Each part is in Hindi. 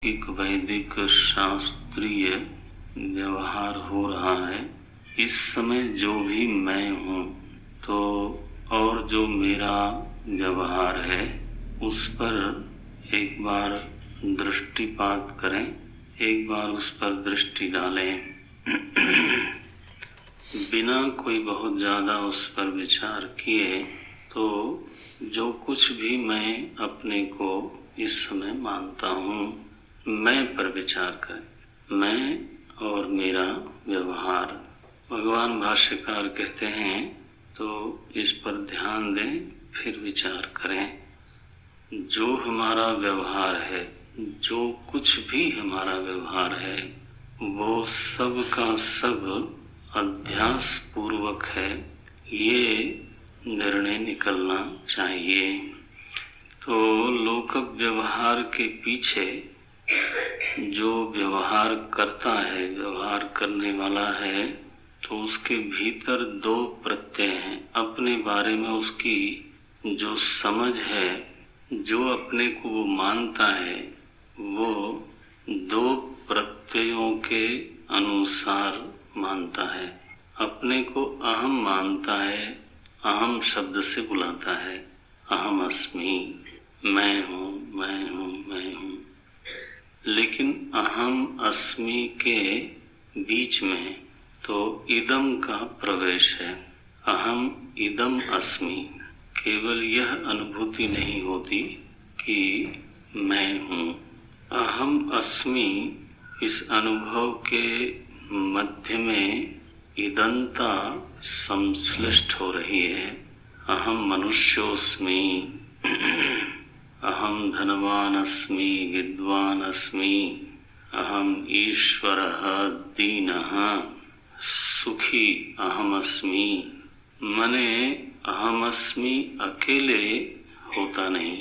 एक वैदिक शास्त्रीय व्यवहार हो रहा है। इस समय जो भी मैं हूँ तो और जो मेरा व्यवहार है उस पर एक बार दृष्टिपात करें, एक बार उस पर दृष्टि डालें। बिना कोई बहुत ज़्यादा उस पर विचार किए तो जो कुछ भी मैं अपने को इस समय मानता हूँ, मैं पर विचार करें। मैं और मेरा व्यवहार, भगवान भाष्यकार कहते हैं तो इस पर ध्यान दें, फिर विचार करें। जो हमारा व्यवहार है, जो कुछ भी हमारा व्यवहार है, वो सब का सब अध्यास पूर्वक है, ये निर्णय निकलना चाहिए। तो लोक व्यवहार के पीछे जो व्यवहार करता है, व्यवहार करने वाला है, तो उसके भीतर दो प्रत्यय हैं। अपने बारे में उसकी जो समझ है, जो अपने को वो मानता है, वो दो प्रत्ययों के अनुसार मानता है। अपने को अहम मानता है, अहम शब्द से बुलाता है, अहम अस्मि, मैं हूँ, मैं हूँ, मैं हूँ। लेकिन अहम अस्मि के बीच में तो इदम का प्रवेश है। अहम इदम अस्मि, केवल यह अनुभूति नहीं होती कि मैं हूँ। अहम अस्मि इस अनुभव के मध्य में इदंता संश्लिष्ट हो रही है। अहम मनुष्योस्मि, अहम धनवान अस्मि, विद्वान अस्मि, अहम ईश्वरः दीनः, सुखी अहम अस्मि। मने अहम अस्मि अकेले होता नहीं,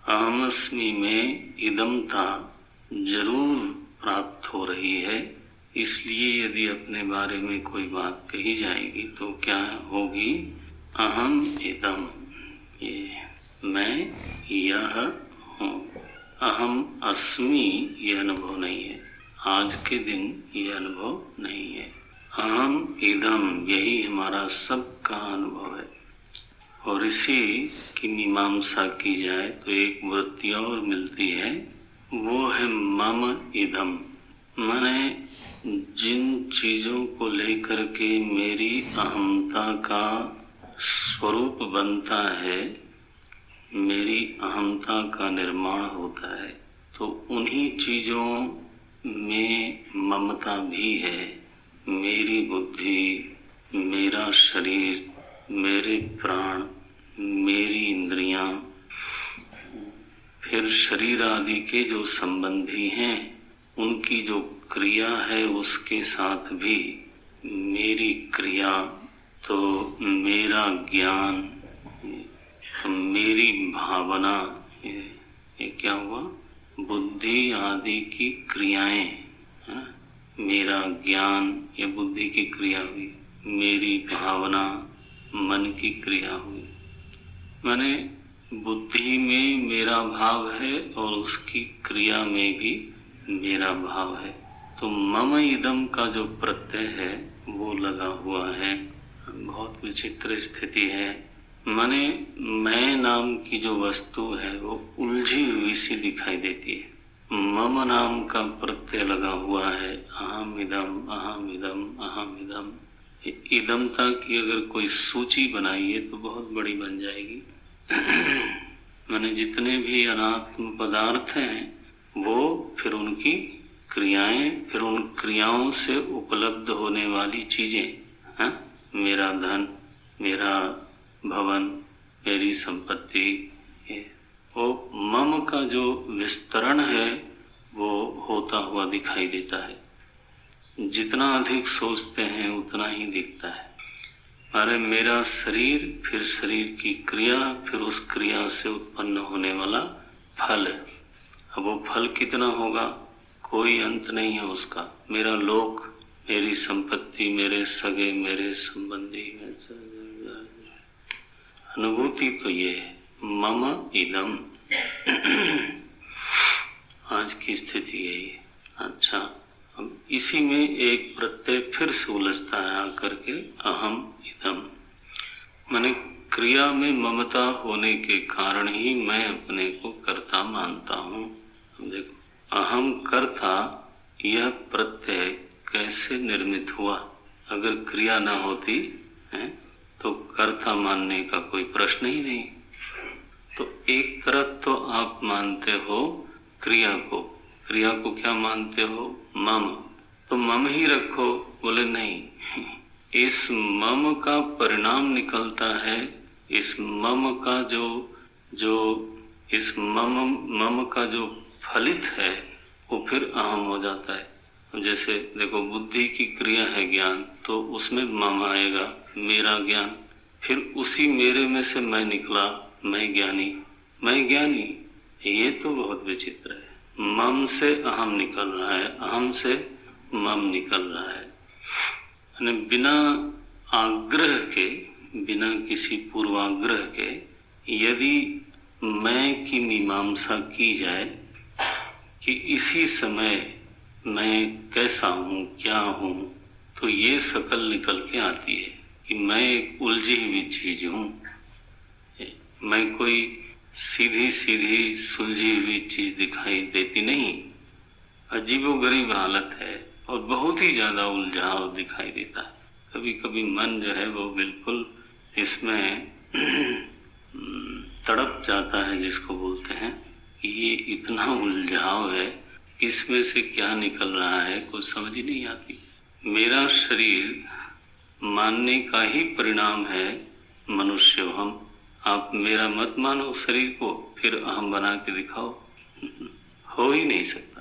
अहम अस्मि में इदमता जरूर प्राप्त हो रही है। इसलिए यदि अपने बारे में कोई बात कही जाएगी तो क्या होगी? अहम इदम, ये मैं यह हूँ। अहम अस्मि ये अनुभव नहीं है, आज के दिन ये अनुभव नहीं है। अहम इदम, यही हमारा सबका अनुभव है। और इसी की मीमांसा की जाए तो एक वृत्ति और मिलती है, वो है मम इदम। माने जिन चीज़ों को लेकर के मेरी अहमता का स्वरूप बनता है, मेरी अहमता का निर्माण होता है, तो उन्हीं चीज़ों में ममता भी है। मेरी बुद्धि, मेरा शरीर, मेरे प्राण, मेरी इंद्रियां, फिर शरीर आदि के जो संबंधी हैं, उनकी जो क्रिया है उसके साथ भी मेरी क्रिया, तो मेरा ज्ञान, तो मेरी भावना, ये क्या हुआ? बुद्धि आदि की क्रियाएं, है? मेरा ज्ञान, ये बुद्धि की क्रिया हुई। मेरी भावना, मन की क्रिया हुई। माने बुद्धि में मेरा भाव है और उसकी क्रिया में भी मेरा भाव है। तो मम इदम का जो प्रत्यय है वो लगा हुआ है। बहुत विचित्र स्थिति है। माने मैं नाम की जो वस्तु है वो उलझी हुई सी दिखाई देती है। मम नाम का प्रत्यय लगा हुआ है, अहम इदम, अहम इदम, अहम इदम। इदमता की अगर कोई सूची बनाइए तो बहुत बड़ी बन जाएगी। माने जितने भी अनात्म पदार्थ हैं वो फिर उनकी क्रियाएं, फिर उन क्रियाओं से उपलब्ध होने वाली चीजें, हाँ? मेरा धन, मेरा भवन, मेरी संपत्ति, वो मम का जो विस्तरण है वो होता हुआ दिखाई देता है। जितना अधिक सोचते हैं उतना ही दिखता है। अरे मेरा शरीर, फिर शरीर की क्रिया, फिर उस क्रिया से उत्पन्न होने वाला फल। अब वो फल कितना होगा, कोई अंत नहीं है उसका। मेरा लोक, मेरी संपत्ति, मेरे सगे, मेरे संबंधी, अनुभूति तो ये है मम इदम। आज की स्थिति यही है। अच्छा, अब इसी में एक प्रत्यय फिर से उलझता है आकर के, अहम इदम। माने क्रिया में ममता होने के कारण ही मैं अपने को कर्ता मानता हूँ। देखो, अहम कर्ता, यह प्रत्यय कैसे निर्मित हुआ? अगर क्रिया न होती है तो कर्ता मानने का कोई प्रश्न ही नहीं। तो एक तरफ तो आप मानते हो क्रिया को क्या मानते हो? मम। तो मम ही रखो। बोले नहीं, इस मम का परिणाम निकलता है, इस मम का इस मम का जो फलित है वो फिर अहम हो जाता है। जैसे देखो, बुद्धि की क्रिया है ज्ञान, तो उसमें मम आएगा, मेरा ज्ञान। फिर उसी मेरे में से मैं निकला, मैं ज्ञानी। ये तो बहुत विचित्र है। मम से अहम निकल रहा है, अहम से मम निकल रहा है। बिना आग्रह के, बिना किसी पूर्वाग्रह के यदि मैं की मीमांसा की जाए कि इसी समय मैं कैसा हूँ, क्या हूँ, तो ये शकल निकल के आती है कि मैं एक उलझी हुई चीज हूँ। मैं कोई सीधी सीधी सुलझी हुई चीज दिखाई देती नहीं। अजीबोगरीब हालत है और बहुत ही ज्यादा उलझाव दिखाई देता है। कभी कभी मन जो है वो बिल्कुल इसमें तड़प जाता है, जिसको बोलते हैं ये इतना उलझाव है, इसमें से क्या निकल रहा है कुछ समझ ही नहीं आती। मेरा शरीर मानने का ही परिणाम है मनुष्य हम। आप मेरा मत मानो शरीर को, फिर अहम बना के दिखाओ, हो ही नहीं सकता।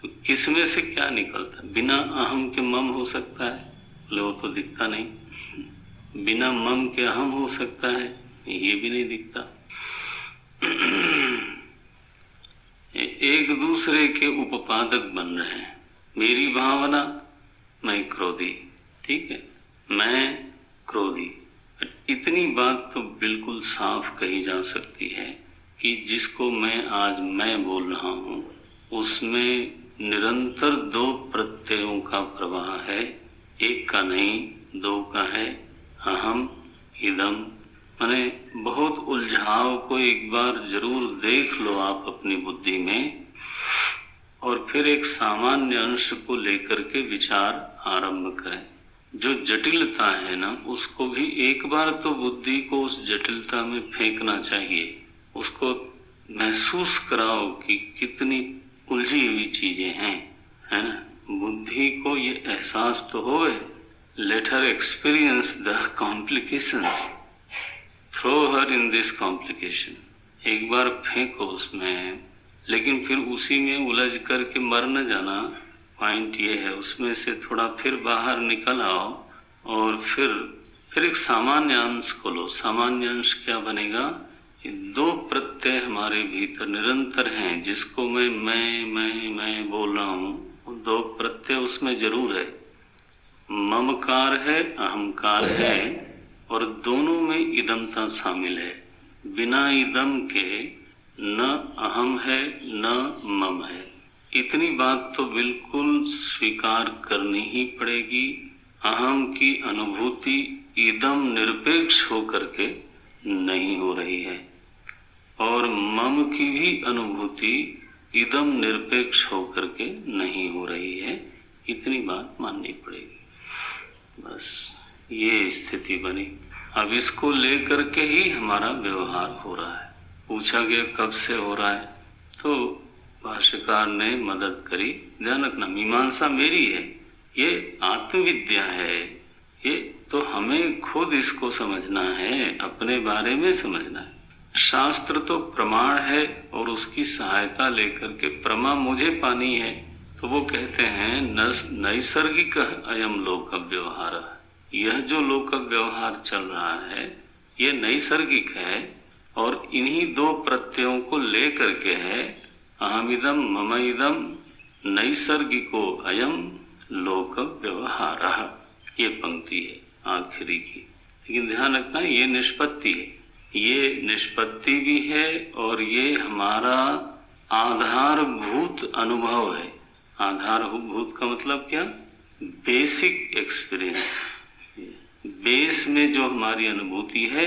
तो किसमें से क्या निकलता? बिना अहम के मम हो सकता है? बोले वो तो दिखता नहीं। बिना मम के अहम हो सकता है? ये भी नहीं दिखता। एक दूसरे के उपपादक बन रहे हैं। मेरी भावना, मैं क्रोधी, ठीक है, मैं क्रोधी। इतनी बात तो बिल्कुल साफ कही जा सकती है कि जिसको मैं बोल रहा हूँ उसमें निरंतर दो प्रत्ययों का प्रवाह है, एक का नहीं दो का है, अहम इदम। माने बहुत उलझाव को एक बार जरूर देख लो आप अपनी बुद्धि में, और फिर एक सामान्य अंश को लेकर के विचार आरंभ करें। जो जटिलता है ना, उसको भी एक बार तो बुद्धि को उस जटिलता में फेंकना चाहिए। उसको महसूस कराओ कि कितनी उलझी हुई चीजें हैं, है ना। बुद्धि को ये एहसास तो होए, let her experience the complications, throw her in this complication. एक बार फेंको उसमें, लेकिन फिर उसी में उलझ करके मर न जाना। पॉइंट ये है, उसमें से थोड़ा फिर बाहर निकल आओ और फिर एक सामान्य अंश को लो। सामान्य अंश क्या बनेगा? दो प्रत्यय हमारे भीतर निरंतर हैं, जिसको मैं बोल रहा हूँ, दो प्रत्यय उसमें जरूर है। ममकार है, अहंकार है, और दोनों में इदमता शामिल है। बिना इदम के न अहम है न मम है। इतनी बात तो बिल्कुल स्वीकार करनी ही पड़ेगी। अहम की अनुभूति इदम निरपेक्ष होकर के नहीं हो रही है, और मम की भी अनुभूति इदम निरपेक्ष होकर के नहीं हो रही है। इतनी बात माननी पड़ेगी। बस ये स्थिति बनी। अब इसको लेकर के ही हमारा व्यवहार हो रहा है। पूछा गया कब से हो रहा है, तो भाष्यकार ने मदद करी। ध्यान रखना, मीमांसा मेरी है, ये आत्मविद्या है। ये तो हमें खुद इसको समझना है, अपने बारे में समझना है। शास्त्र तो प्रमाण है, और उसकी सहायता लेकर के प्रमा मुझे पानी है, तो वो कहते हैं नैसर्गिक अयम लोक व्यवहार। यह जो लोक व्यवहार चल रहा है ये नैसर्गिक है, और इन्हीं दो प्रत्ययों को लेकर के है। अहमिदम ममइदम नैसर्गिको अयम लोक व्यवहारः। ये पंक्ति है आखिरी की। लेकिन ध्यान रखना, ये निष्पत्ति है, ये निष्पत्ति भी है, और ये हमारा आधारभूत अनुभव है। आधारभूत का मतलब क्या? Basic experience. बेस में जो हमारी अनुभूति है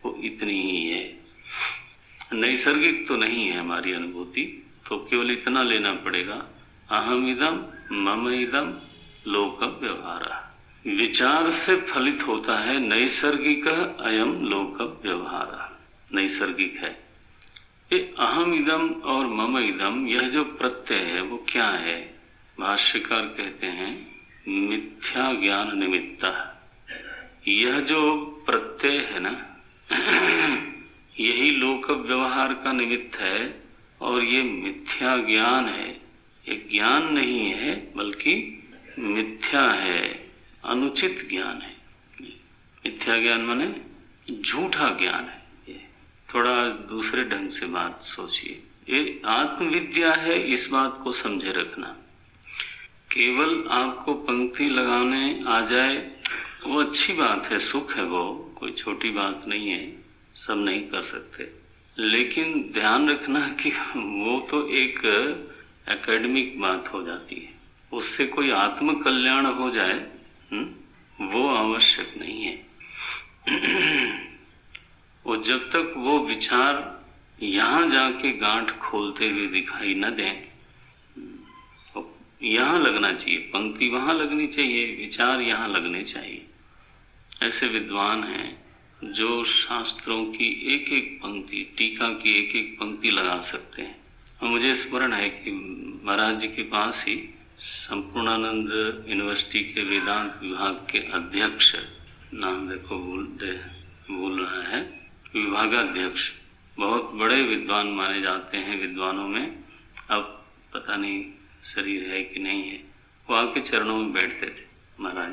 वो इतनी ही है, नैसर्गिक तो नहीं है हमारी अनुभूति। तो केवल इतना लेना पड़ेगा, अहम इदम मम इदम लोक व्यवहारः। विचार से फलित होता है नैसर्गिक अयम लोक व्यवहारः, नैसर्गिक है ये अहम इदम और मम इदम। यह जो प्रत्यय है वो क्या है? भाष्यकार कहते हैं मिथ्या ज्ञान निमित्तः। यह जो प्रत्यय है ना यही लोक व्यवहार का निमित्त है, और ये मिथ्या ज्ञान है। ये ज्ञान नहीं है बल्कि मिथ्या है, अनुचित ज्ञान है। मिथ्या ज्ञान माने झूठा ज्ञान है। ये थोड़ा दूसरे ढंग से बात सोचिए। ये आत्मविद्या है, इस बात को समझे रखना। केवल आपको पंक्ति लगाने आ जाए वो अच्छी बात है, सुख है, वो कोई छोटी बात नहीं है, सब नहीं कर सकते। लेकिन ध्यान रखना कि वो तो एक एकेडमिक बात हो जाती है, उससे कोई आत्म कल्याण हो जाए वो आवश्यक नहीं है। वो जब तक वो विचार यहाँ जाके गांठ खोलते हुए दिखाई न दें, यहाँ लगना चाहिए, पंक्ति वहाँ लगनी चाहिए, विचार यहाँ लगने चाहिए। ऐसे विद्वान हैं जो शास्त्रों की एक एक पंक्ति, टीका की एक एक पंक्ति लगा सकते हैं। और मुझे स्मरण है कि महाराज जी के पास ही संपूर्णानंद यूनिवर्सिटी के वेदांत विभाग के अध्यक्ष, नाम देखो भूल रहा है, विभागाध्यक्ष, बहुत बड़े विद्वान माने जाते हैं विद्वानों में, अब पता नहीं शरीर है कि नहीं है। वो आके चरणों में बैठते थे महाराज।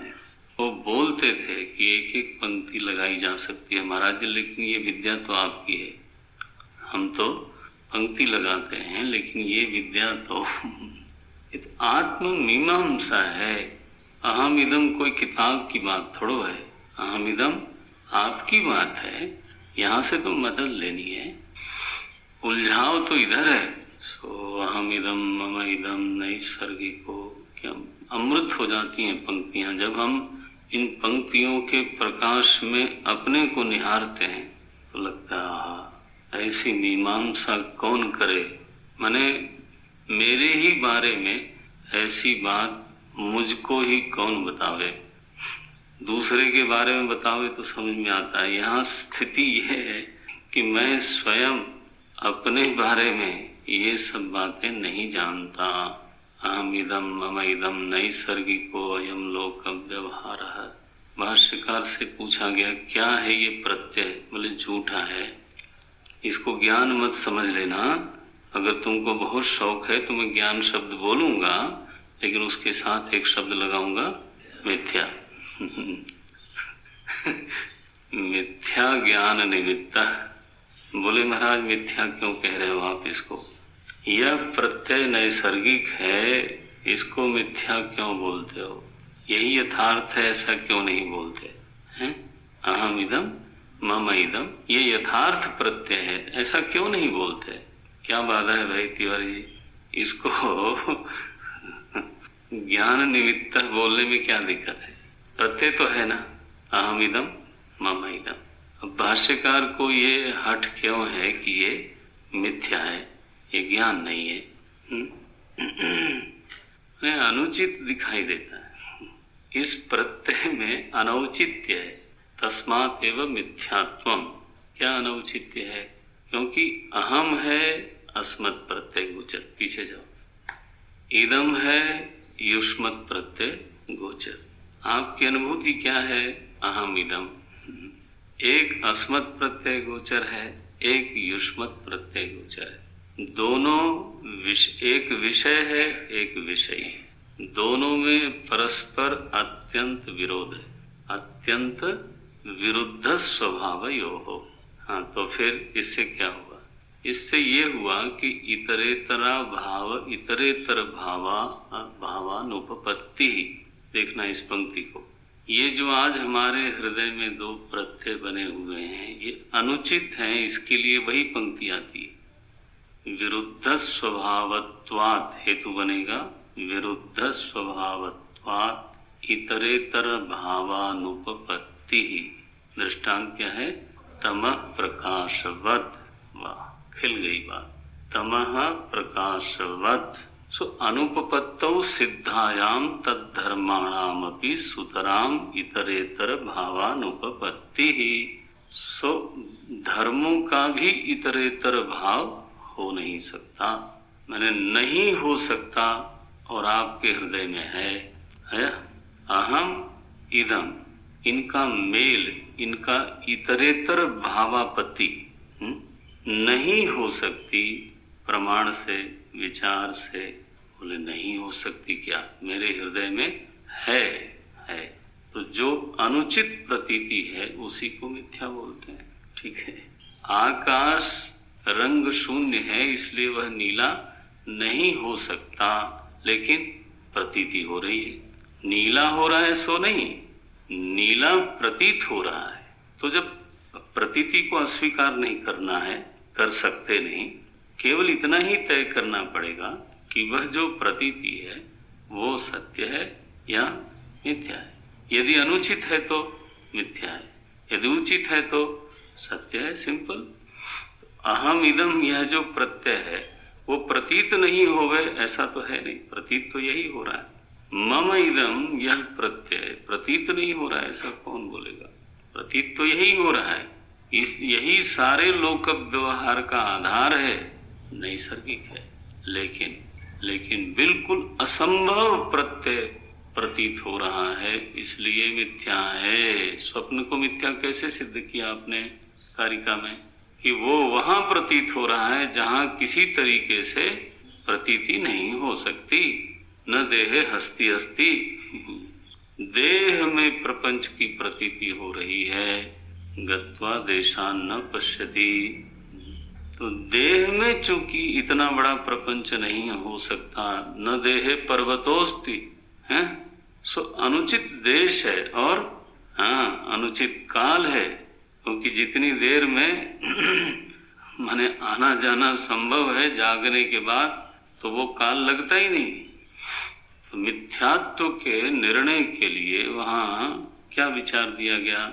वो बोलते थे कि एक एक पंक्ति लगाई जा सकती है महाराज जी, लेकिन ये विद्या तो आपकी है, हम तो पंक्ति लगाते हैं, लेकिन ये विद्या तो आत्म मीमांसा है। अहम इदम कोई किताब की बात थोड़ो है, अहम इदम आपकी बात है, यहाँ से तो मदद लेनी है। उलझाव तो इधर है। सो अहम इदम मम इदम नैसर्गिको, क्या अमृत हो जाती हैं पंक्तियाँ जब हम इन पंक्तियों के प्रकाश में अपने को निहारते हैं। तो लगता है ऐसी मीमांसा कौन करे, माने मेरे ही बारे में ऐसी बात मुझको ही कौन बतावे, दूसरे के बारे में बतावे तो समझ में आता है। यहाँ स्थिति यह है कि मैं स्वयं अपने बारे में ये सब बातें नहीं जानता। अहम इदम मम इदम नैसर्गिको अयम लोक व्यवहारः। भाष्यकार से पूछा गया क्या है ये प्रत्यय? बोले झूठा है, इसको ज्ञान मत समझ लेना। अगर तुमको बहुत शौक है तो मैं ज्ञान शब्द बोलूंगा, लेकिन उसके साथ एक शब्द लगाऊंगा, मिथ्या। मिथ्या ज्ञान निमित्तः। बोले महाराज मिथ्या क्यों कह रहे हो आप इसको? यह प्रत्यय नैसर्गिक है, इसको मिथ्या क्यों बोलते हो? यही यथार्थ है, ऐसा क्यों नहीं बोलते हैं? अहम इदम मम इदम, ये यथार्थ प्रत्यय है, ऐसा क्यों नहीं बोलते? क्या बाधा है भाई तिवारी जी? इसको ज्ञान निमित्त बोलने में क्या दिक्कत है? प्रत्यय तो है ना, अहम इदम मम इदम। अब भाष्यकार को ये हठ क्यों है कि ये मिथ्या है, ये ज्ञान नहीं है? अनुचित दिखाई देता है। इस प्रत्यय में अनौचित्य है, तस्मात् एव मिथ्यात्वम। क्या अनौचित्य है? क्योंकि अहम है अस्मत् प्रत्यय गोचर, पीछे जाओ, इदम है युष्मत् प्रत्यय गोचर। आपकी अनुभूति क्या है? अहम इदम। एक अस्मत् प्रत्यय गोचर है, एक युष्मत् प्रत्यय गोचर है। दोनों एक विषय है, एक विषय है। दोनों में परस्पर अत्यंत विरोध है, अत्यंत विरुद्ध स्वभाव योः। हाँ, तो फिर इससे क्या हुआ? इससे ये हुआ कि इतरेतरा भाव इतरेतर भावानुपपत्ति। देखना इस पंक्ति को, ये जो आज हमारे हृदय में दो प्रत्यय बने हुए हैं ये अनुचित हैं, इसके लिए वही पंक्ति आती है। विरुद्ध स्वभावत्वात् हेतु बनेगा विरुद्ध स्वभावत्वात् इतरेतर भावानुपपत्ति। दृष्टांत क्या है? तमः प्रकाशवत्। वाह, खिल गई बात। तमः प्रकाशवत्। सो अनुपपत्तौ सिद्धायाम तद्धर्माणामपि सुतराम इतरेतर भावानुपपत्ति। सो धर्मों का भी इतरेतर भाव हो नहीं सकता, मैंने नहीं हो सकता, और आपके हृदय में है अहम इदम, इनका मेल, इनका इतरेतर भावापत्ति नहीं हो सकती प्रमाण से, विचार से। बोले नहीं हो सकती क्या? मेरे हृदय में है। तो जो अनुचित प्रतीति है उसी को मिथ्या बोलते हैं। ठीक है, आकाश रंग शून्य है इसलिए वह नीला नहीं हो सकता, लेकिन प्रतीति हो रही है। नीला हो रहा है सो नहीं, नीला प्रतीत हो रहा है। तो जब प्रतीति को अस्वीकार नहीं करना है, कर सकते नहीं, केवल इतना ही तय करना पड़ेगा कि वह जो प्रतीति है वो सत्य है या मिथ्या है। यदि अनुचित है तो मिथ्या है, यदि उचित है तो सत्य है। सिंपल। अहम इदम, यह जो प्रत्यय है वो प्रतीत नहीं होवे ऐसा तो है नहीं, प्रतीत तो यही हो रहा है। मम इदम, यह प्रत्यय प्रतीत नहीं हो रहा है ऐसा कौन बोलेगा? प्रतीत तो यही हो रहा है। यही सारे लोक व्यवहार का आधार है, नैसर्गिक है। लेकिन बिल्कुल असंभव प्रत्यय प्रतीत हो रहा है, इसलिए मिथ्या है। स्वप्न को मिथ्या कैसे सिद्ध किया आपने कारिका में? कि वो वहां प्रतीत हो रहा है जहां किसी तरीके से प्रतीति नहीं हो सकती। न देहे हस्ती अस्ति, देह में प्रपंच की प्रतीति हो रही है। गत्वा देशान न पश्यति, तो देह में चूंकि इतना बड़ा प्रपंच नहीं हो सकता। न देहे पर्वतोस्ति, है सो अनुचित देश है और अनुचित काल है, क्योंकि जितनी देर में माने आना जाना संभव है जागने के बाद, तो वो काल लगता ही नहीं। तो मिथ्यात्व के निर्णय के लिए वहाँ क्या विचार दिया गया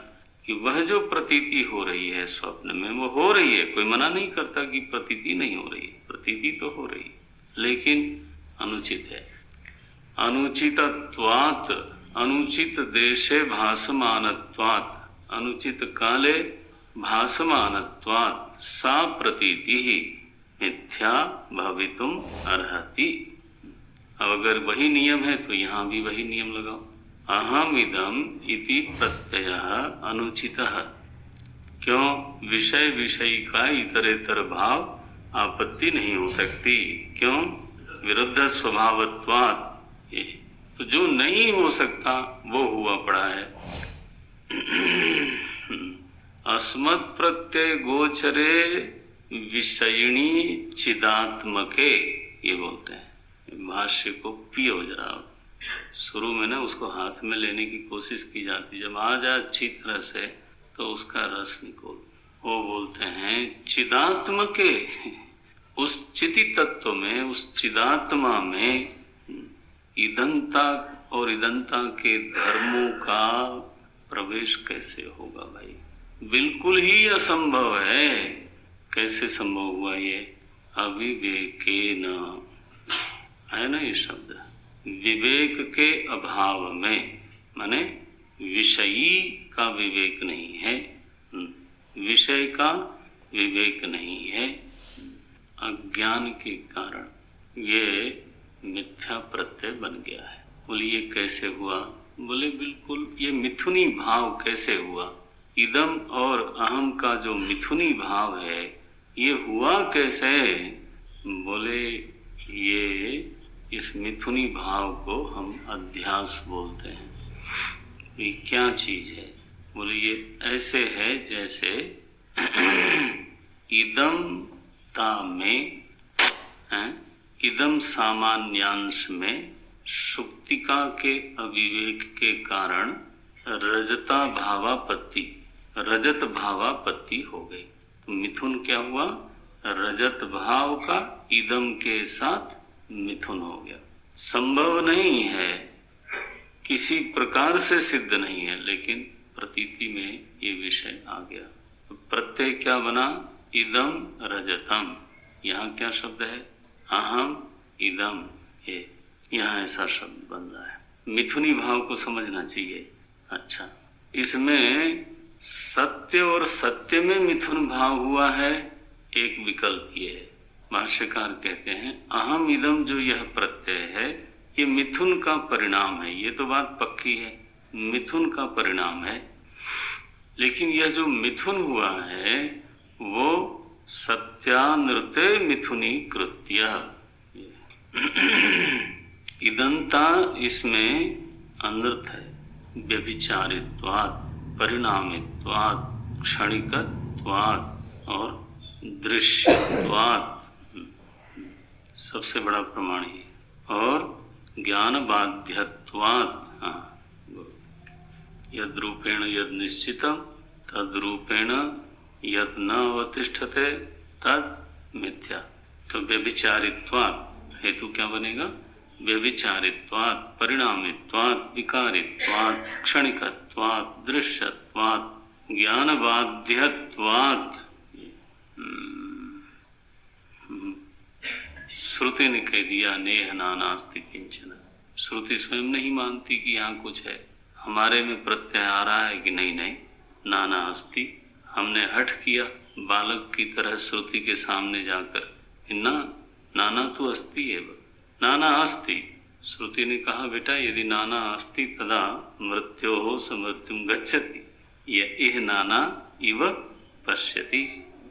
कि वह जो प्रतीति हो रही है स्वप्न में वो हो रही है, कोई मना नहीं करता कि प्रतीति नहीं हो रही, प्रतीति तो हो रही, लेकिन अनुचित है। अनुचितत्वात्, अनुचित देशे भासमानत्वात्, अनुचित काले भासमानत्वात् सा प्रतीति ही मिथ्या भवितुम अर्हति। अब अगर वही नियम है तो यहाँ भी वही नियम लगाओ। अहम इदम इति प्रत्ययः अनुचितः। क्यों? विषय विषयी का इतरेतर भाव आपत्ति नहीं हो सकती। क्यों? विरुद्ध स्वभावत्वात्। तो जो नहीं हो सकता वो हुआ पड़ा है। अस्मत् प्रत्यय गोचरे विषयिणी चिदात्मके, ये बोलते हैं। भाष्य को पियो जरा। शुरू में ना उसको हाथ में लेने की कोशिश की जाती, जब आ जाए अच्छी तरह से तो उसका रस निकोल। वो बोलते हैं चिदात्मके, उस चिति तत्व में, उस चिदात्मा में इदंता और इदंता के धर्मों का प्रवेश कैसे होगा भाई? बिल्कुल ही असंभव है। कैसे संभव हुआ ये? अविवेकेन, है ना ये शब्द, विवेक के अभाव में, माने विषयी का विवेक नहीं है, विषय का विवेक नहीं है, अज्ञान के कारण ये मिथ्या प्रत्यय बन गया है। बोले ये कैसे हुआ? बोले बिल्कुल ये मिथुनी भाव कैसे हुआ? इदम और अहम का जो मिथुनी भाव है ये हुआ कैसे? बोले ये इस मिथुनी भाव को हम अध्यास बोलते हैं। ये क्या चीज है? बोले ये ऐसे है जैसे इदम ता में है, इदम सामान्यांश में सुक्तिका के अविवेक के कारण रजता भावापत्ति, रजत भावापत्ति हो गई। तो मिथुन क्या हुआ? रजत भाव का इदम के साथ मिथुन हो गया। संभव नहीं है, किसी प्रकार से सिद्ध नहीं है, लेकिन प्रतीति में ये विषय आ गया। तो प्रत्यय क्या बना? इदम रजतम। यहाँ क्या शब्द है? अहम इदम। ये यहाँ ऐसा शब्द बन रहा है। मिथुनी भाव को समझना चाहिए। अच्छा, इसमें सत्य और सत्य में मिथुन भाव हुआ है, एक विकल्प ये है। भाष्यकार कहते हैं अहम इदम जो यह प्रत्यय है ये मिथुन का परिणाम है। ये तो बात पक्की है, मिथुन का परिणाम है। लेकिन यह जो मिथुन हुआ है वो सत्यानृते मिथुनी कृत्य। इदंता इसमें अनृत है। व्यभिचारित्वात्, परिणामित्वात्, क्षणिकत्वात् और दृश्यत्वात्, सबसे बड़ा प्रमाण है, और ज्ञान बाध्यत्वात्। यद रूपेण यद निश्चितम तद रूपेण यद न अवतिष्ठते तद मिथ्या। तो व्यभिचारित्वात् हेतु क्या बनेगा? व्यभिचारित्वात्, परिणामित्वात्, विकारित्वात्, क्षणिकत्वात्, दृश्यत्वात्, ज्ञान बाध्यत्वात्। श्रुति ने कह दिया नेह नानास्ति किंचन। श्रुति स्वयं नहीं मानती कि यहाँ कुछ है। हमारे में प्रत्यय आ रहा है कि नहीं नहीं, नाना अस्ति। हमने हठ किया बालक की तरह श्रुति के सामने जाकर, ना नाना तो अस्ति है, नाना अस्ति। श्रुति ने कहा बेटा यदि नाना अस्ति तदा मृत्योः स मृत्युम गच्छति, यह नाना इव पश्यति।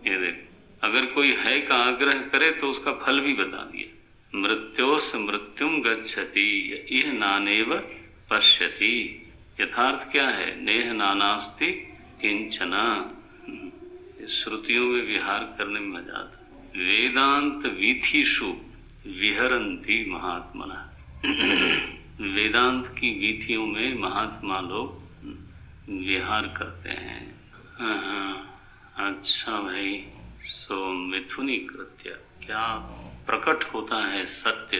ये देख, अगर कोई है का आग्रह करे तो उसका फल भी बता दिया। मृत्योः स मृत्युम गच्छति यह नानेव पश्यति। यथार्थ क्या है? नेह नानास्ति किंचना। श्रुतियों में विहार करने में मजा आता। वेदांत वीथिषु विहरन्ति महात्मना। वेदांत की वीथियों में महात्मा लोग विहार करते हैं। अच्छा भाई, सो मिथुनी कृत्य क्या प्रकट होता है? सत्य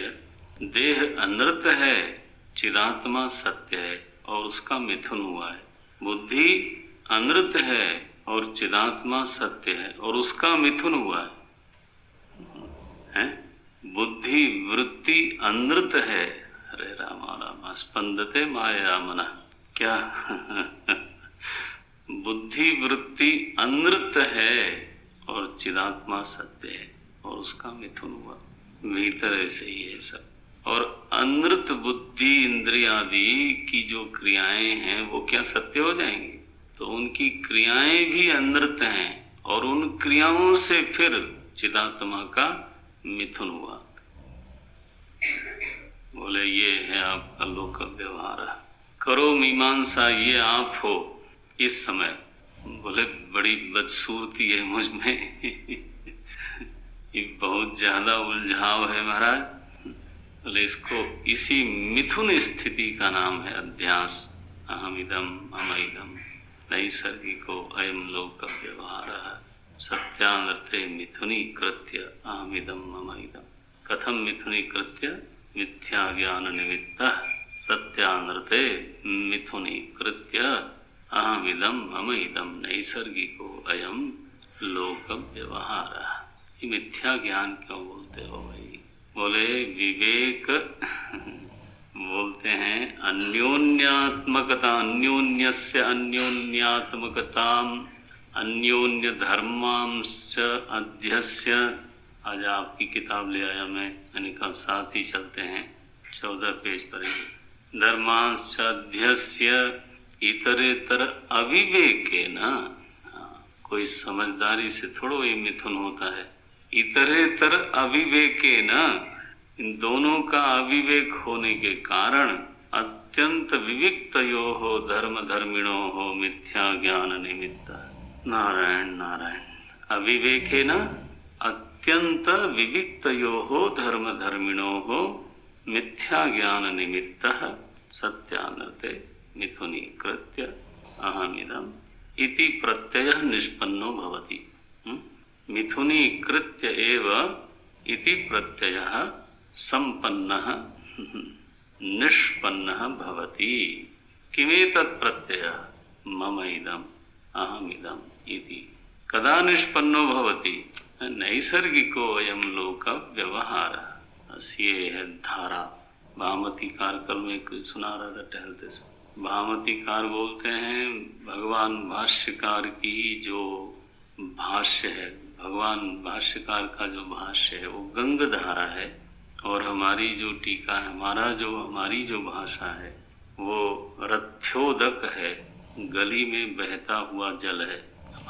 देह अनृत है, चिदात्मा सत्य है और उसका मिथुन हुआ है। बुद्धि अनृत है और चिदात्मा सत्य है और उसका मिथुन हुआ है। बुद्धि वृत्ति अनृत है। हरे राम राम स्पंदते माया मना। क्या? बुद्धि वृत्ति अनृत है और चिदात्मा सत्य है और उसका मिथुन हुआ। भीतर ऐसे ही है सब। और अनृत बुद्धि इंद्रियादि की जो क्रियाएं हैं वो क्या सत्य हो जाएंगी? तो उनकी क्रियाएं भी अनृत हैं और उन क्रियाओं से फिर चिदात्मा का मिथुन हुआ। बोले ये है आपका लोक व्यवहार। करो मीमांसा, ये आप हो इस समय। बोले बड़ी बदसूरती है मुझ में। ये बहुत ज्यादा उलझाव है महाराज। बोले इसको, इसी मिथुन स्थिति का नाम है अध्यास। अहमिदम ममइदम नैसर्गिको अयम लोक व्यवहार सत्यानर्थे मिथुनी कृत्य अहमिदम ममइदम। कथम मिथुनी कृत्य? मिथ्या ज्ञान निमित्तः सत्यानर्थे मिथुनी कृत्य अहमिदम ममइदम नैसर्गिको अयम लोक व्यवहार। ये मिथ्या ज्ञान क्यों बोलते हो भाई? बोले विवेक बोलते हैं अन्योन्यात्मकता, अन्योन्यस्य अन्योन्यात्मकताम अन्योन्य धर्मांश्च अध्यस्य। आज आपकी किताब ले आया मैंने कहा साथ ही चलते हैं, 14 पेज पर ही। धर्मांश्च अध्यस्य इतरेतर अविवेकेन। कोई समझदारी से थोड़ो ये मिथुन होता है। इतरेतर अविवेकेन, इन दोनों का अविवेक होने के कारण अत्यंत विविक्तयोः धर्म धर्मिणोः मिथ्या ज्ञान निमित्त। नारायण नारायण। अविवेकेन अत्यंत विविक्तयोः धर्म धर्मिणोः मिथ्या ज्ञान निमित्तः सत्यानर्थे मिथुनी कृत्य अहमिदम इति प्रत्ययः निष्पन्नो भवति। मिथुनीकृत्य एव इति प्रत्ययः संपन्नः निष्पन्नः भवति। किमेतत् प्रत्ययः? मम इदम् अहमिदम् इति। कदा निष्पन्नो भवति? नैसर्गिको अयं लोक व्यवहारः। ये है धारा। भामतीकार कल में सुना रहा था टहलते से। भामतीकार बोलते हैं भगवान भाष्यकार की जो भाष्य है, भगवान भाष्यकार का जो भाष्य है वो गंग धारा है, और हमारी जो टीका है, हमारी जो भाषा है वो रथ्योदक है, गली में बहता हुआ जल है।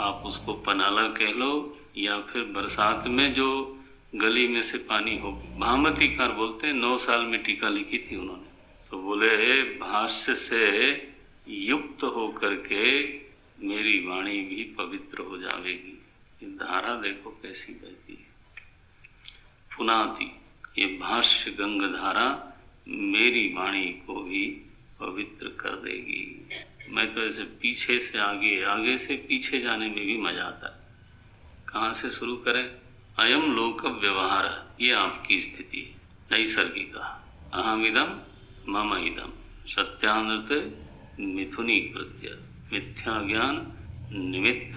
आप उसको पनाला कह लो या फिर बरसात में जो गली में से पानी हो। भामतीकार बोलते हैं 9 साल में टीका लिखी थी उन्होंने, तो बोले भाष्य से युक्त होकर के मेरी वाणी भी पवित्र हो जाएगी। ये धारा देखो कैसी बहती है। पुनाति, ये भाष्य गंग धारा मेरी वाणी को भी पवित्र कर देगी। मैं तो ऐसे पीछे से आगे, आगे से पीछे जाने में भी मजा आता है। कहाँ से शुरू करें? अयम लोक व्यवहार, ये आपकी स्थिति है नैसर्गिका। अहमिदम मम इदम सत्यानृत मिथुनीकृत्य मिथ्या ज्ञान निमित्त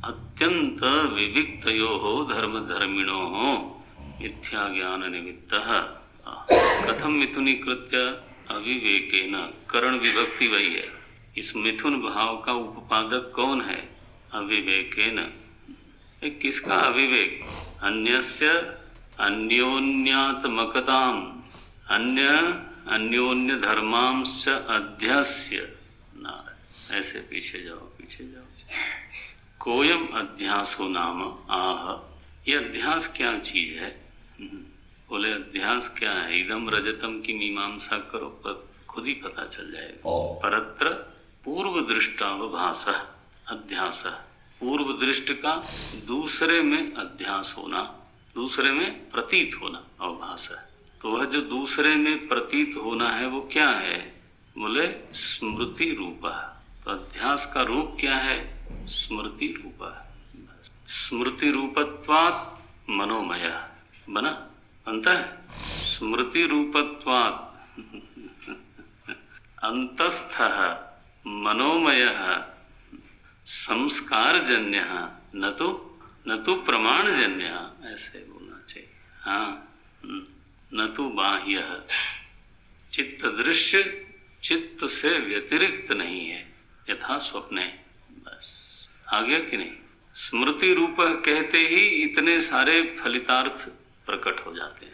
अत्यंत विविक्तयोः धर्म धर्मिणोः मिथ्या ज्ञान निमित्तः। कथम मिथुनीकृत्य? अविवेकेन, करण विभक्ति वही है। इस मिथुन भाव का उपपादक कौन है? अविवेकेन। किसका अविवेक? अन्यस्य अन्योन्यात्मकताम अन्योन्य धर्मांश अध्यास्य। ऐसे पीछे जाओ। कोयम अध्यासो नाम आह। ये अध्यास क्या चीज है? बोले अध्यास क्या है? इदम रजतम की मीमांसा करो, पर खुद ही पता चल जाएगा। परत्र पूर्व दृष्टावभास अध्यास, पूर्व दृष्ट का दूसरे में अध्यास होना, दूसरे में प्रतीत होना अवभास है। तो वह जो दूसरे में प्रतीत होना है वो क्या है? बोले स्मृति रूप। तो अध्यास का रूप क्या है? स्मृति रूप। स्मृति रूपत्वात् मनोमय बना अंत है। स्मृति रूपत्वात् अंतस्थः मनोमयः संस्कारजन्य न तो प्रमाणजन्य। ऐसे बोलना चाहिए। हाँ, न तो बाह्य। चित्त दृश्य चित्त से व्यतिरिक्त नहीं है, यथा स्वप्ने। बस आ गया कि नहीं? स्मृति रूप कहते ही इतने सारे फलितार्थ प्रकट हो जाते हैं।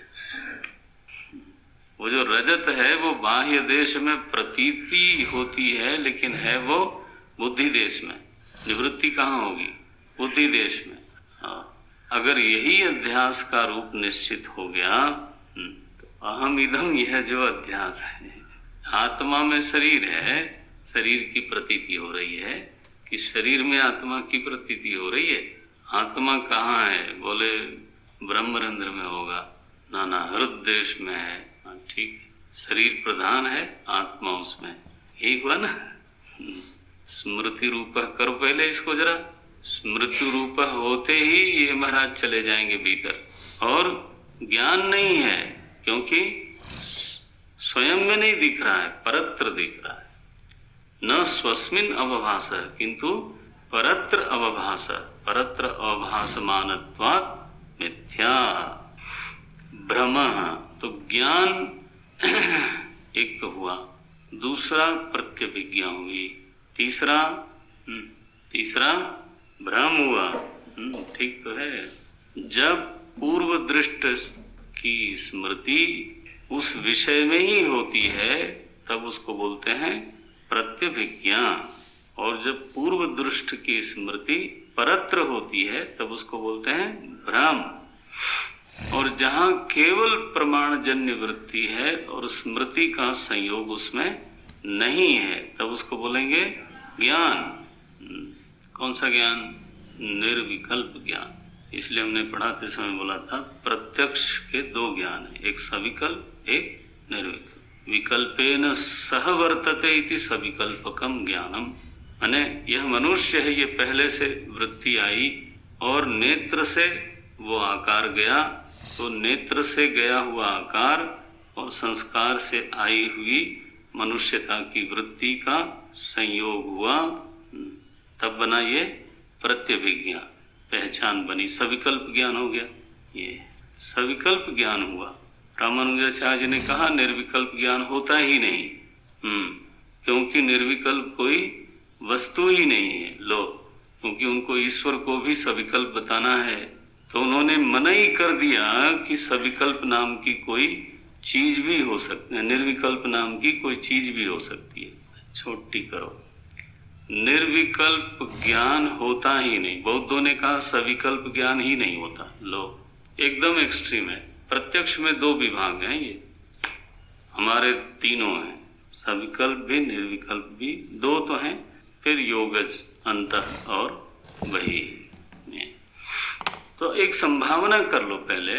वो जो रजत है वो बाह्य देश में प्रतीति होती है, लेकिन है वो बुद्धि देश में। निवृत्ति कहाँ होगी? बुद्धि देश में। अगर यही अध्यास का रूप निश्चित हो गया तो अहम इदम, यह जो अध्यास है, आत्मा में शरीर है, शरीर की प्रतीति हो रही है कि शरीर में आत्मा की प्रतीति हो रही है। आत्मा कहाँ है? बोले ब्रह्मरंध्र में होगा। नाना हृदय में है। ठीक, शरीर प्रधान है, आत्मा उसमें। एक हुआ ना। स्मृति रूप करो पहले इसको जरा। स्मृति रूप होते ही ये महाराज चले जाएंगे भीतर। और ज्ञान नहीं है, क्योंकि स्वयं में नहीं दिख रहा है, परत्र दिख रहा है। न स्वस्मिन अवभास, किंतु परत्र अवभास। परत्र अवभासमानत्वात् मिथ्या भ्रमः। तो ज्ञान एक तो हुआ, दूसरा प्रत्यभिज्ञा हुई, तीसरा भ्रम हुआ। ठीक तो है। जब पूर्व दृष्ट की स्मृति उस विषय में ही होती है तब उसको बोलते हैं प्रत्यभिज्ञा, और जब पूर्व दृष्ट की स्मृति परत्र होती है तब उसको बोलते हैं भ्रम। और जहाँ केवल प्रमाणजन्य वृत्ति है और स्मृति का संयोग उसमें नहीं है तब उसको बोलेंगे ज्ञान। कौन सा ज्ञान? निर्विकल्प ज्ञान। इसलिए हमने पढ़ाते समय बोला था प्रत्यक्ष के 2 ज्ञान है, एक सविकल्प, एक निर्विकल्प। विकल्पेन सह वर्तते इति सविकल्पकम ज्ञानम। माने यह मनुष्य है, ये पहले से वृत्ति आई और नेत्र से वो आकार गया, तो नेत्र से गया हुआ आकार और संस्कार से आई हुई मनुष्यता की वृत्ति का संयोग हुआ, तब बना ये प्रत्यभिज्ञा, पहचान बनी, सविकल्प ज्ञान हो गया। ये सविकल्प ज्ञान हुआ। रामानुजाचार्य जी ने कहा निर्विकल्प ज्ञान होता ही नहीं, क्योंकि निर्विकल्प कोई वस्तु ही नहीं है। लो, क्योंकि उनको ईश्वर को भी सविकल्प बताना है, तो उन्होंने मना ही कर दिया कि सविकल्प नाम की कोई चीज भी हो सकती है, निर्विकल्प नाम की कोई चीज भी हो सकती है। छोटी करो, निर्विकल्प ज्ञान होता ही नहीं। बौद्धों ने कहा सविकल्प ज्ञान ही नहीं होता। लो, एकदम एक्सट्रीम है। प्रत्यक्ष में दो विभाग हैं, ये हमारे तीनों हैं, सविकल्प भी निर्विकल्प भी, दो तो हैं, फिर योगज अंतः और बहि। तो एक संभावना कर लो पहले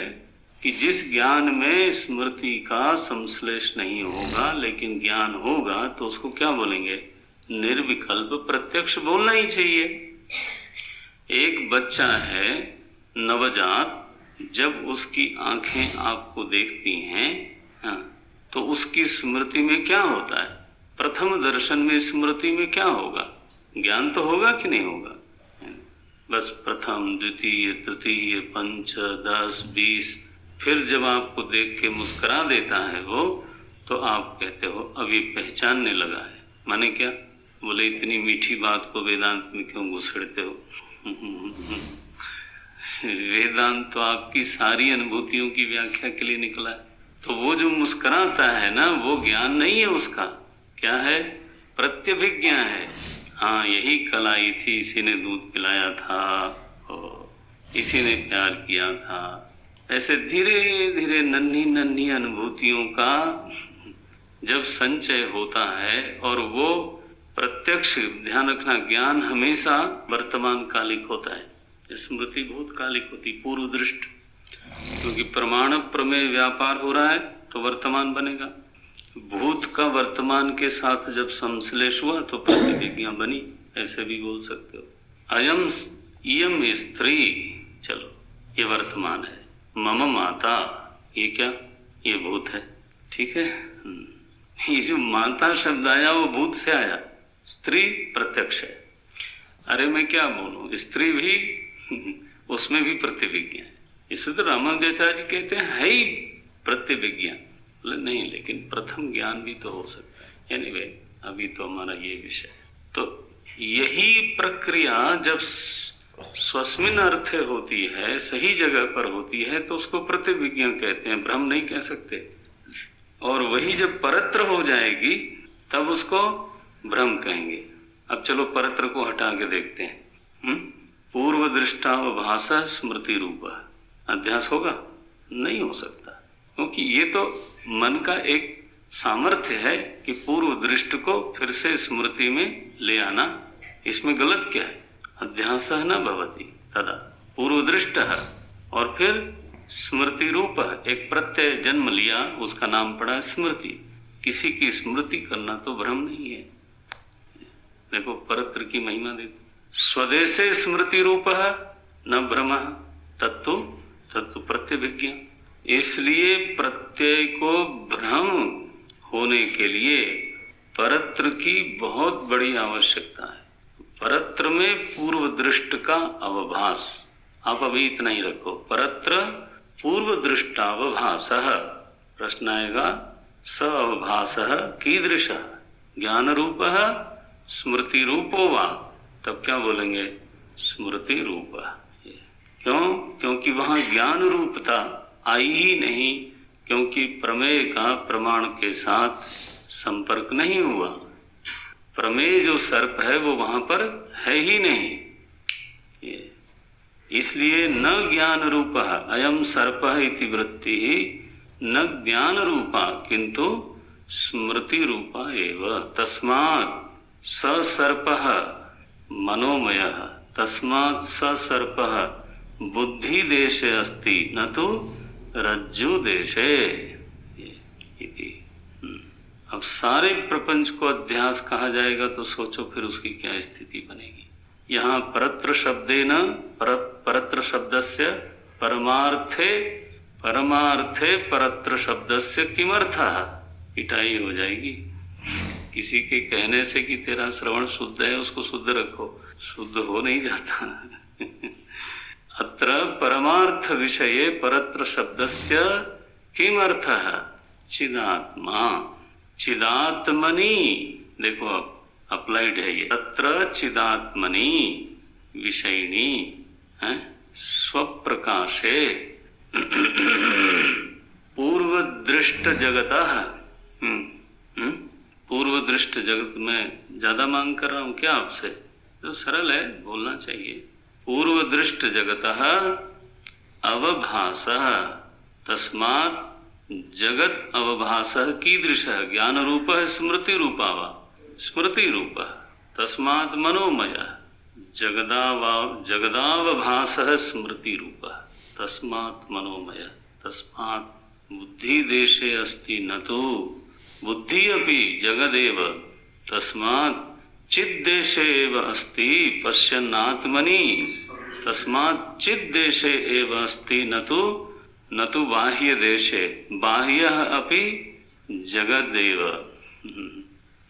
कि जिस ज्ञान में स्मृति का संश्लेष नहीं होगा लेकिन ज्ञान होगा, तो उसको क्या बोलेंगे? निर्विकल्प प्रत्यक्ष बोलना ही चाहिए। एक बच्चा है नवजात, जब उसकी आंखें आपको देखती हैं, तो उसकी स्मृति में क्या होता है? प्रथम दर्शन में स्मृति में क्या होगा? ज्ञान तो होगा कि नहीं होगा? बस प्रथम, द्वितीय, तृतीय, पंच, 10, 20, फिर जब आपको देख के मुस्कुरा देता है वो, तो आप कहते हो अभी पहचानने लगा है। माने क्या? बोले इतनी मीठी बात को वेदांत में क्यों घुसेड़ते हो? वेदांत तो आपकी सारी अनुभूतियों की व्याख्या के लिए निकला है। तो वो जो मुस्कुराता है ना, वो ज्ञान नहीं है उसका। क्या है? प्रत्यभिज्ञा है। हाँ, यही कल आई थी, इसी ने दूध पिलाया था और इसी ने प्यार किया था। ऐसे धीरे धीरे नन्ही नन्ही अनुभूतियों का जब संचय होता है, और वो प्रत्यक्ष, ध्यान रखना, ज्ञान हमेशा वर्तमान कालिक होता है, स्मृति भूतकालिक होती, पूर्व दृष्ट। क्योंकि प्रमाण प्रमेय व्यापार हो रहा है तो वर्तमान बनेगा। भूत का वर्तमान के साथ जब संश्लेष हुआ तो प्रतिविज्ञा बनी, ऐसे भी बोल सकते हो। अयम इयम स्त्री, चलो ये वर्तमान है। मम माता, ये क्या? ये भूत है, ठीक है। ये जो माता शब्द आया वो भूत से आया, स्त्री प्रत्यक्ष है। अरे मैं क्या बोलूं, स्त्री भी उसमें भी प्रतिविज्ञा है। इससे तो रामानुजाचार्य जी कहते हैं है ही प्रतिविज्ञा। नहीं, लेकिन प्रथम ज्ञान भी तो हो सकता है। एनीवे, अभी तो हमारा ये विषय है। तो यही प्रक्रिया जब स्वस्मिन अर्थे होती है, सही जगह पर होती है, तो उसको प्रतिविज्ञा कहते हैं, भ्रम नहीं कह सकते। और वही जब परत्र हो जाएगी तब उसको भ्रम कहेंगे। अब चलो परत्र को हटा के देखते हैं। पूर्व दृष्टावभास स्मृति रूप अध्यास होगा? नहीं हो सकता, क्योंकि ये तो मन का एक सामर्थ्य है कि पूर्व दृष्ट को फिर से स्मृति में ले आना। इसमें गलत क्या है? अध्यास न भवति तदा पूर्व दृष्ट, और फिर स्मृति रूप, एक प्रत्यय जन्म लिया, उसका नाम पड़ा स्मृति। किसी की स्मृति करना तो भ्रम नहीं है। देखो परत्र की महिमा देखो, स्वदेशे स्मृति रूप न भ्रम तत्तु प्रत्यभिज्ञा। इसलिए प्रत्यय को भ्रम होने के लिए परत्र की बहुत बड़ी आवश्यकता है। परत्र में पूर्व दृष्ट का अवभास, आप अभी इतना ही रखो, परत्र पूर्व दृष्टावभासः। प्रश्न आएगा स अवभासः कीदृशः? ज्ञान रूपः स्मृति रूपो वा? तब क्या बोलेंगे? स्मृति रूप। क्यों? क्योंकि वहां ज्ञान रूपता आई ही नहीं, क्योंकि प्रमेय का प्रमाण के साथ संपर्क नहीं हुआ। प्रमेय जो सर्प है वो वहां पर है ही नहीं। इसलिए न ज्ञान रूप अयम सर्प इति वृत्ति न ज्ञान रूपा किंतु स्मृति रूपा एव। तस्मात् स सर्पः मनोमयः, तस्मात् स सर्पः बुद्धि देशे अस्ति न तो रज्जु देशे इति। अब सारे प्रपंच को अध्यास कहा जाएगा तो सोचो फिर उसकी क्या स्थिति बनेगी। यहाँ परत्र शब्देन परत्र शब्दस्य परमार्थे परत्र शब्दस्य किमर्थः, पिटाई हो जाएगी। किसी के कहने से कि तेरा श्रवण शुद्ध है उसको शुद्ध रखो, शुद्ध हो नहीं जाता। अत्र परमार्थ विषये परत्र शब्दस्य किमर्थः, चिदात्मा, चिदात्मनि, देखो अब अप्लाइड है ये, तत्र चिदात्मनि विषयिणी है स्वप्रकाशे पूर्व दृष्ट जगतः। पूर्व दृष्ट जगत में ज्यादा मांग कर रहा हूं क्या आपसे, तो सरल है, बोलना चाहिए। पूर्व दृष्ट जगतः अवभासः, तस्मात् जगत अवभासः कीदृशः, ज्ञान रूपः स्मृति रूपा वा, स्मृति रूपः, तस्मात् मनोमयः, जगदावभासः स्मृति रूपः, तस्मात् मनोमयः, तस्मात् बुद्धि देशे अस्ति न तो बुद्धि अपि जगदेव, तस्मात् चिद्देशे एव अस्ति पश्यन्नात्मनि, तस्मात् चिद्देशे एव अस्ति न तो बाह्य देशे, बाह्यः अपि जगदेव।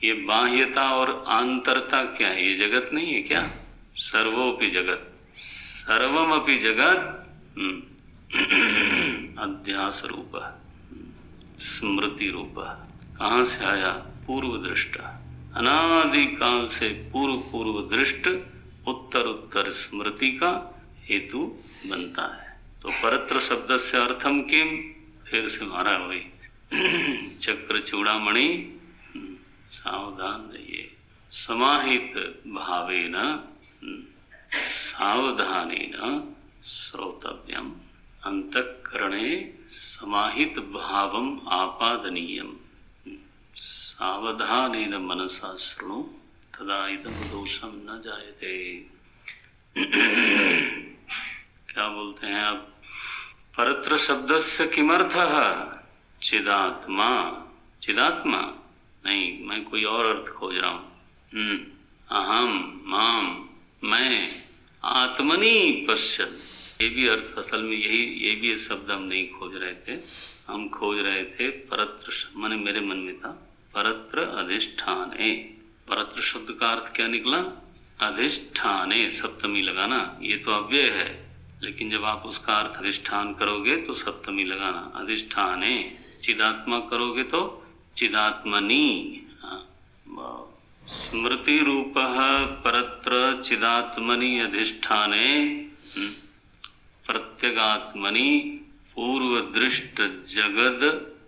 ये बाह्यता और आंतरता क्या है, ये जगत नहीं है क्या, सर्वोपि जगत, सर्वमपि जगत अध्यास रूप, स्मृति रूप। कहाँ से आया, पूर्व दृष्टा, अनादि काल से पूर्व दृष्ट उत्तर उत्तर स्मृति का हेतु बनता है। तो परत्र शब्द से अर्थम किम, फिर से मारा वही चक्र चूड़ामणि, सावधान रहिए। समाहित भावेन सावधानेन श्रोतव्यम, अंतःकरणे समाहित भावम आपादनीयम, सावधानेन मनसा शृणु तदा इदं दोषम न जायते। क्या बोलते हैं आप, परत्र शब्दस्य किमर्थः, चिदात्मा, चिदात्मा नहीं, मैं कोई और अर्थ खोज रहा हूँ। अहम, माम, मैं, आत्मनि पश्यन्, ये भी अर्थ असल में यही, ये भी शब्द हम नहीं खोज रहे थे, हम खोज रहे थे परत्र, माने मेरे मन में था परत्र अधिष्ठाने। परत्र शब्द का अर्थ क्या निकला, अधिष्ठाने, सप्तमी लगाना, ये तो अव्यय है, लेकिन जब आप उसका अर्थ अधिष्ठान करोगे तो सप्तमी लगाना, अधिष्ठाने। चिदात्मा करोगे तो चिदात्मनि। स्मृति रूपः परत्र चिदात्मनि अधिष्ठाने प्रत्यगात्मनि पूर्व दृष्ट जगद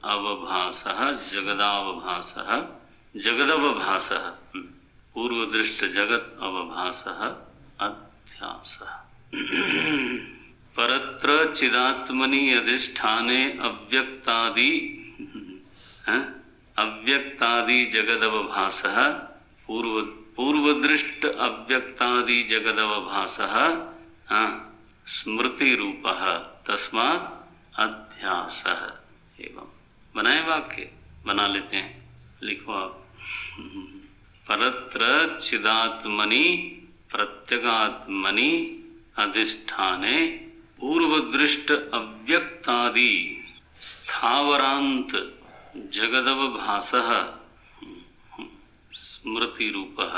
अवभासः, जगदावभासः, जगदवभासः, पूर्व दृष्ट जगत अवभासः अध्यासः। परत्र चिदात्मनि अधिष्ठाने अव्यक्तादि, अव्यक्तादि जगदवभासः, पूर्व दृष्ट अव्यक्तादि जगदवभासः स्मृति रूपः, तस्मात् अध्यासः। एवं बनाए वाक्य, बना लेते हैं, लिखो आप। परत्र चिदात्मनि प्रत्यगात्मनि अधिष्ठाने पूर्व दृष्ट अव्यक्तादि स्थावरांत जगदवभासः स्मृति रूपः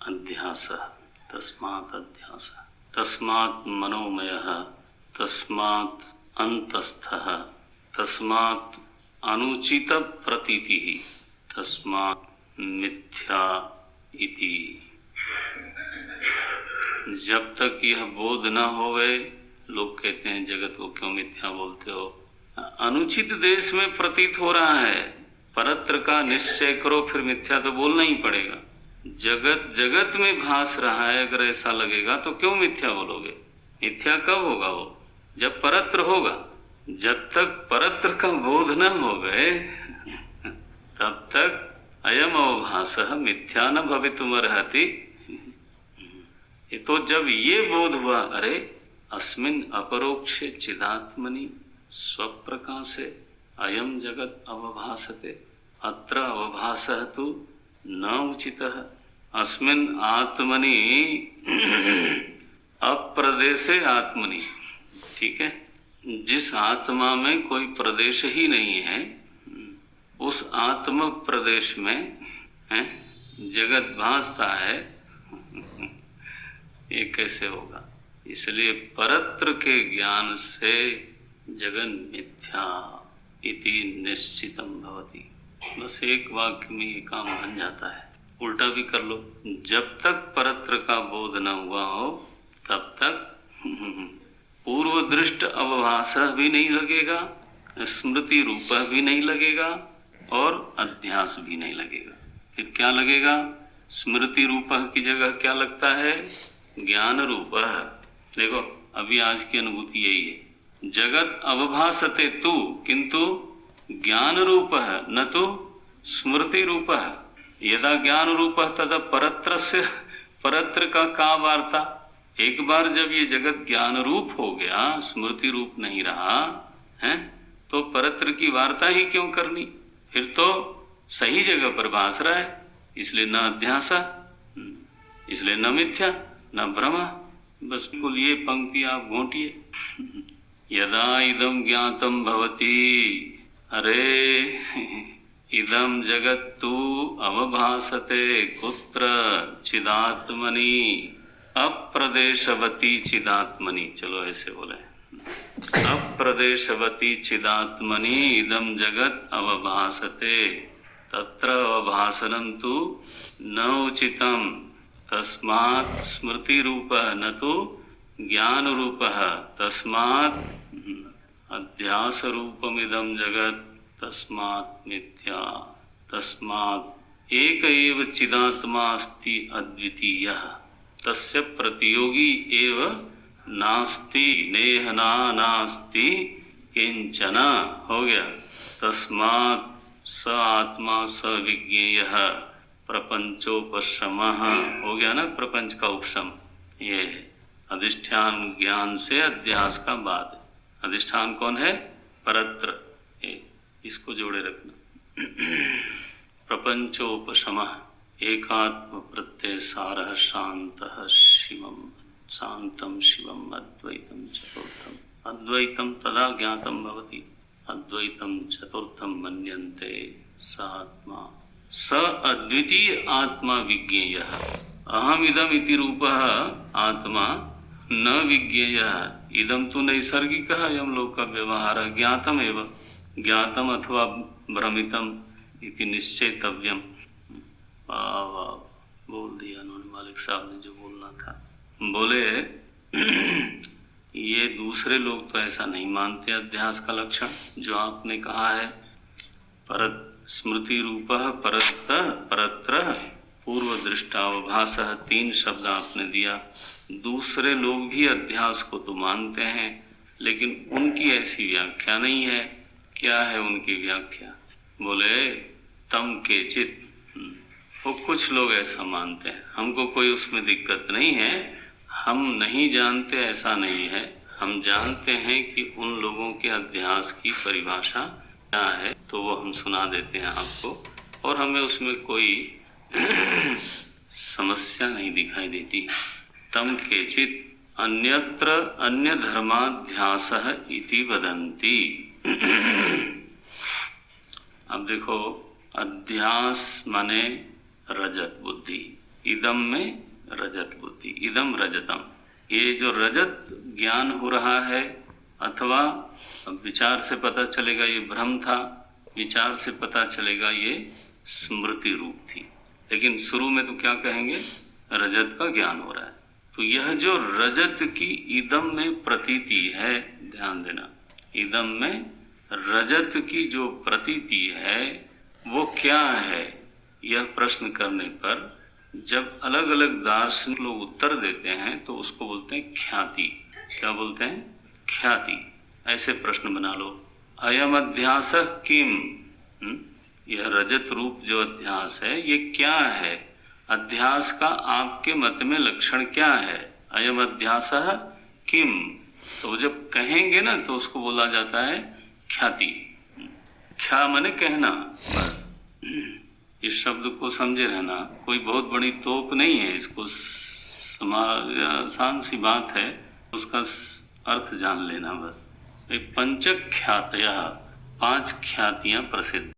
अध्यासः, तस्मात् अध्यासः, तस्मात् मनोमयः, तस्मात् अंतस्थः, तस्मात् अनुचित प्रतीतिः, तस्मात् मिथ्या इति। जब तक यह बोध न होवे, लोग कहते हैं जगत को क्यों मिथ्या बोलते हो, अनुचित देश में प्रतीत हो रहा है, परत्र का निश्चय करो, फिर मिथ्या तो बोलना ही पड़ेगा। जगत जगत में भास रहा है, अगर ऐसा लगेगा तो क्यों मिथ्या बोलोगे। मिथ्या कब होगा, वो जब परत्र होगा। जब तक परत्र का बोध न हो गए तब तक अयम अवभासः मिथ्या न भवितुमर्हति। तो जब ये बोध हुआ, अरे अस्मिन् अपरोक्षे चिदात्मनि स्वप्रकाशे अयम जगत अवभासते, अत्र अवभासः तु न उचितः, अस्मिन् आत्मनि अप्रदेशे आत्मनि, ठीक है। जिस आत्मा में कोई प्रदेश ही नहीं है, उस आत्म प्रदेश में है जगत भासता है, ये कैसे होगा? इसलिए परत्र के ज्ञान से जगन मिथ्या इति निश्चितम भवति। बस एक वाक्य में ये काम बन जाता है। उल्टा भी कर लो, जब तक परत्र का बोध न हुआ हो तब तक पूर्व दृष्ट अवभास भी नहीं लगेगा, स्मृति रूप भी नहीं लगेगा और अध्यास भी नहीं लगेगा। फिर क्या लगेगा? स्मृति रूप की जगह क्या लगता है? ज्ञान रूप। देखो अभी आज की अनुभूति यही है, जगत अवभासते तु किंतु ज्ञान रूप न तो स्मृति रूप। यदा ज्ञान रूप तदा परत्र का वार्ता। एक बार जब ये जगत ज्ञान रूप हो गया, स्मृति रूप नहीं रहा है, तो परत्र की वार्ता ही क्यों करनी? फिर तो सही जगह पर भास रहा है, इसलिए न अध्यासा, इसलिए न मिथ्या न भ्रमा। बस बिल्कुल ये पंक्ति आप घोंटिए। यदा इदम ज्ञातम भवति, अरे इदम जगत्तु अवभासते कुत्र चिदात्मनि अप्रदेशवती चिदात्मनि। चलो ऐसे बोले, अप्रदेशवती चिदात्मनि इदम जगत अवभासते तत्र अवभासनं तु न उचितम तस्मात् स्मृति रूप न तो ज्ञान रूप तस्मात् अध्यास रूपमिदं जगत तस्मात् मिथ्या। तस्मात् एक एव चिदात्मा अस्ति अद्वितीयः तस्य प्रतियोगी एव नास्ति नेहना नास्ति किंचन। हो गया। तस्मात् स आत्मा स विज्ञेयः प्रपंचोपशमः। हो गया ना, प्रपंच का उपशम। ये है अधिष्ठान ज्ञान से अध्यास का बाद। अधिष्ठान कौन है? परत्र। इसको जोड़े रखना। प्रपंचोपशमः एकात्म प्रत्यय सारः शांतः शिवम शांतम शिवम अद्वैतम चतुर्थम। अद्वैतम तदा ज्ञातम भवति, अद्वैतम चतुर्थम मन्यन्ते स आत्मा स अद्वितीय आत्मा विज्ञेयः। अहम इदम इति रूपः आत्मा न विज्ञेयः। इदम तो नैसर्गिकः अयं लोक व्यवहार ज्ञातम एव। ज्ञातम अथवा भ्रमितम इति निश्चेतव्यम। बोल दिया उन्होंने, मालिक साहब ने जो बोलना था। बोले ये दूसरे लोग तो ऐसा नहीं मानते अध्यास का लक्षण जो आपने कहा है। परत स्मृति रूप परत्र पूर्व दृष्टावभासः, 3 शब्द आपने दिया। दूसरे लोग भी अध्यास को तो मानते हैं, लेकिन उनकी ऐसी व्याख्या नहीं है। क्या है उनकी व्याख्या? बोले तम केचित। वो कुछ लोग ऐसा मानते हैं, हमको कोई उसमें दिक्कत नहीं है। हम नहीं जानते ऐसा नहीं है, हम जानते हैं कि उन लोगों के अध्यास की परिभाषा क्या है, तो वो हम सुना देते हैं आपको, और हमें उसमें कोई समस्या नहीं दिखाई देती। तम केचित अन्यत्र अन्य धर्माध्यासः इति वदन्ति। अब देखो, अध्यास माने रजत बुद्धि। इदम में रजत बुद्धि, इदम रजतम। ये जो रजत ज्ञान हो रहा है, अथवा विचार से पता चलेगा ये भ्रम था, विचार से पता चलेगा ये स्मृति रूप थी। लेकिन शुरू में तो क्या कहेंगे? रजत का ज्ञान हो रहा है। तो यह जो रजत की इदम में प्रतीति है, ध्यान देना, इदम में रजत की जो प्रतीति है वो क्या है? यह प्रश्न करने पर जब अलग अलग दार्शनिक लोग उत्तर देते हैं तो उसको बोलते हैं ख्याति। क्या बोलते हैं? ख्याति। ऐसे प्रश्न बना लो, अयम अध्यास किम? यह रजत रूप जो अध्यास है ये क्या है? अध्यास का आपके मत में लक्षण क्या है? अयम अध्यास किम? तो जब कहेंगे ना तो उसको बोला जाता है ख्याति। ख्या माने कहना, बस। इस शब्द को समझे रहना, कोई बहुत बड़ी तोप नहीं है, इसको आसान सी बात है, उसका अर्थ जान लेना बस। पंच ख्यातया, 5 ख्यातियां प्रसिद्ध।